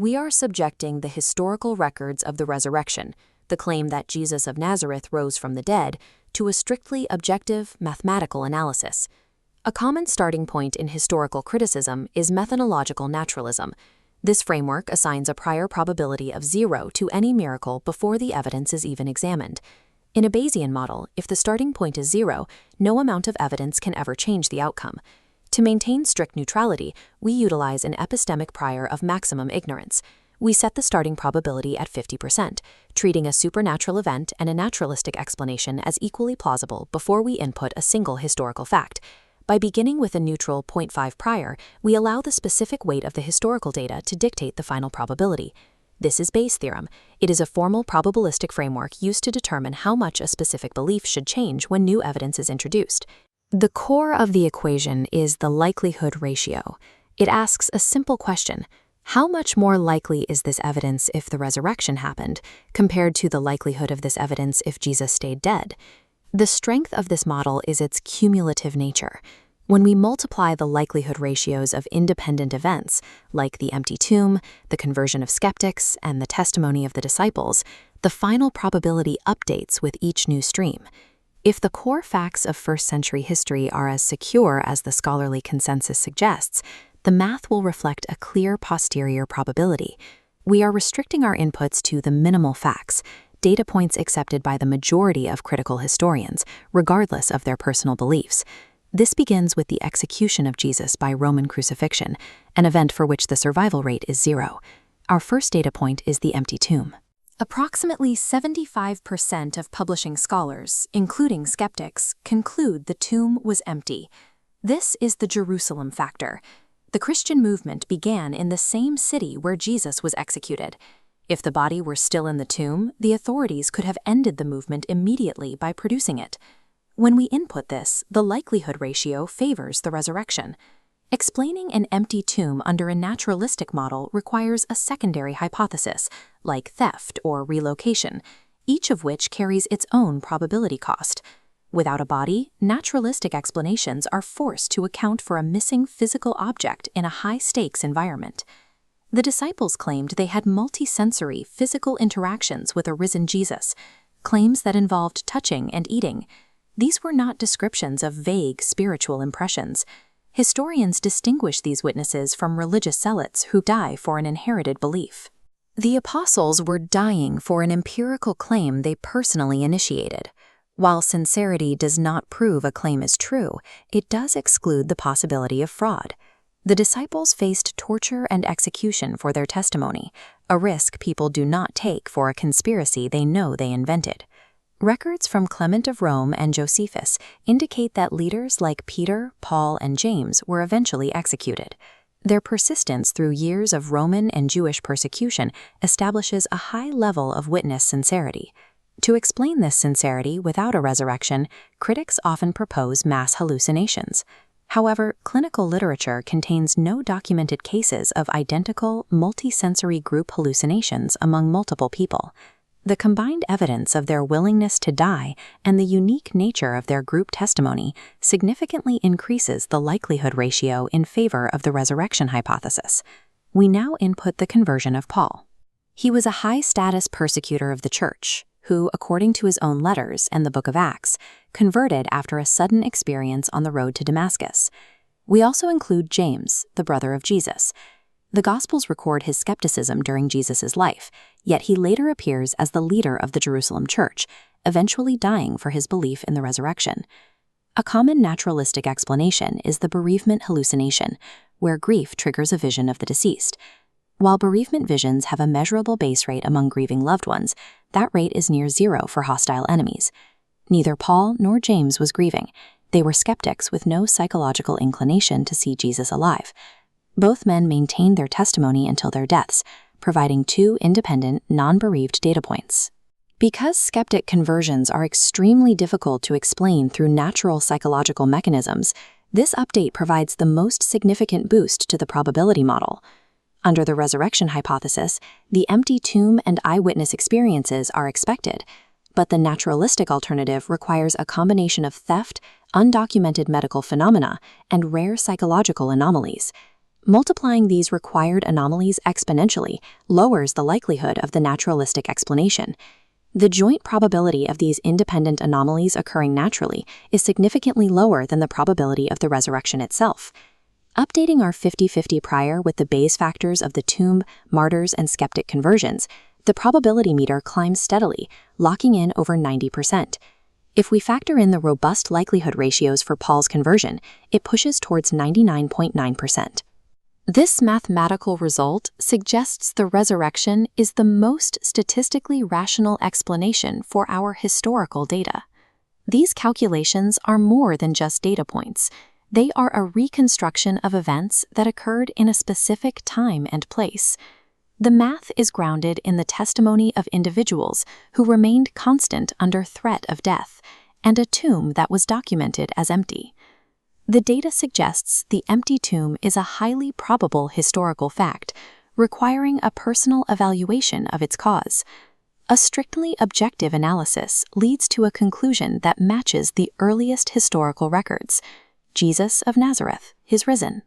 We are subjecting the historical records of the resurrection, the claim that Jesus of Nazareth rose from the dead, to a strictly objective, mathematical analysis. A common starting point in historical criticism is methodological naturalism. This framework assigns a prior probability of 0 to any miracle before the evidence is even examined. In a Bayesian model, if the starting point is 0, no amount of evidence can ever change the outcome. To maintain strict neutrality, we utilize an epistemic prior of maximum ignorance. We set the starting probability at 50%, treating a supernatural event and a naturalistic explanation as equally plausible before we input a single historical fact. By beginning with a neutral 0.5 prior, we allow the specific weight of the historical data to dictate the final probability. This is Bayes' theorem. It is a formal probabilistic framework used to determine how much a specific belief should change when new evidence is introduced. The core of the equation is the likelihood ratio. It asks a simple question: how much more likely is this evidence if the resurrection happened, compared to the likelihood of this evidence if Jesus stayed dead? The strength of this model is its cumulative nature. When we multiply the likelihood ratios of independent events, like the empty tomb, the conversion of skeptics, and the testimony of the disciples, the final probability updates with each new stream. If the core facts of first-century history are as secure as the scholarly consensus suggests, the math will reflect a clear posterior probability. We are restricting our inputs to the minimal facts, data points accepted by the majority of critical historians, regardless of their personal beliefs. This begins with the execution of Jesus by Roman crucifixion, an event for which the survival rate is 0. Our first data point is the empty tomb. Approximately 75% of publishing scholars, including skeptics, conclude the tomb was empty. This is the Jerusalem factor. The Christian movement began in the same city where Jesus was executed. If the body were still in the tomb, the authorities could have ended the movement immediately by producing it. When we input this, the likelihood ratio favors the resurrection. Explaining an empty tomb under a naturalistic model requires a secondary hypothesis, like theft or relocation, each of which carries its own probability cost. Without a body, naturalistic explanations are forced to account for a missing physical object in a high-stakes environment. The disciples claimed they had multisensory physical interactions with a risen Jesus, claims that involved touching and eating. These were not descriptions of vague spiritual impressions. Historians distinguish these witnesses from religious zealots who die for an inherited belief. The apostles were dying for an empirical claim they personally initiated. While sincerity does not prove a claim is true, it does exclude the possibility of fraud. The disciples faced torture and execution for their testimony, a risk people do not take for a conspiracy they know they invented. Records from Clement of Rome and Josephus indicate that leaders like Peter, Paul, and James were eventually executed. Their persistence through years of Roman and Jewish persecution establishes a high level of witness sincerity. To explain this sincerity without a resurrection, critics often propose mass hallucinations. However, clinical literature contains no documented cases of identical, multisensory group hallucinations among multiple people. The combined evidence of their willingness to die and the unique nature of their group testimony significantly increases the likelihood ratio in favor of the resurrection hypothesis. We now input the conversion of Paul. He was a high-status persecutor of the church, who, according to his own letters and the Book of Acts, converted after a sudden experience on the road to Damascus. We also include James, the brother of Jesus. The Gospels record his skepticism during Jesus' life, yet he later appears as the leader of the Jerusalem church, eventually dying for his belief in the resurrection. A common naturalistic explanation is the bereavement hallucination, where grief triggers a vision of the deceased. While bereavement visions have a measurable base rate among grieving loved ones, that rate is near 0 for hostile enemies. Neither Paul nor James was grieving. They were skeptics with no psychological inclination to see Jesus alive. Both men maintained their testimony until their deaths, providing two independent, non-bereaved data points. Because skeptic conversions are extremely difficult to explain through natural psychological mechanisms, this update provides the most significant boost to the probability model. Under the resurrection hypothesis, the empty tomb and eyewitness experiences are expected, but the naturalistic alternative requires a combination of theft, undocumented medical phenomena, and rare psychological anomalies. Multiplying these required anomalies exponentially lowers the likelihood of the naturalistic explanation. The joint probability of these independent anomalies occurring naturally is significantly lower than the probability of the resurrection itself. Updating our 50-50 prior with the Bayes factors of the tomb, martyrs, and skeptic conversions, the probability meter climbs steadily, locking in over 90%. If we factor in the robust likelihood ratios for Paul's conversion, it pushes towards 99.9%. This mathematical result suggests the resurrection is the most statistically rational explanation for our historical data. These calculations are more than just data points. They are a reconstruction of events that occurred in a specific time and place. The math is grounded in the testimony of individuals who remained constant under threat of death, and a tomb that was documented as empty. The data suggests the empty tomb is a highly probable historical fact, requiring a personal evaluation of its cause. A strictly objective analysis leads to a conclusion that matches the earliest historical records: Jesus of Nazareth is risen.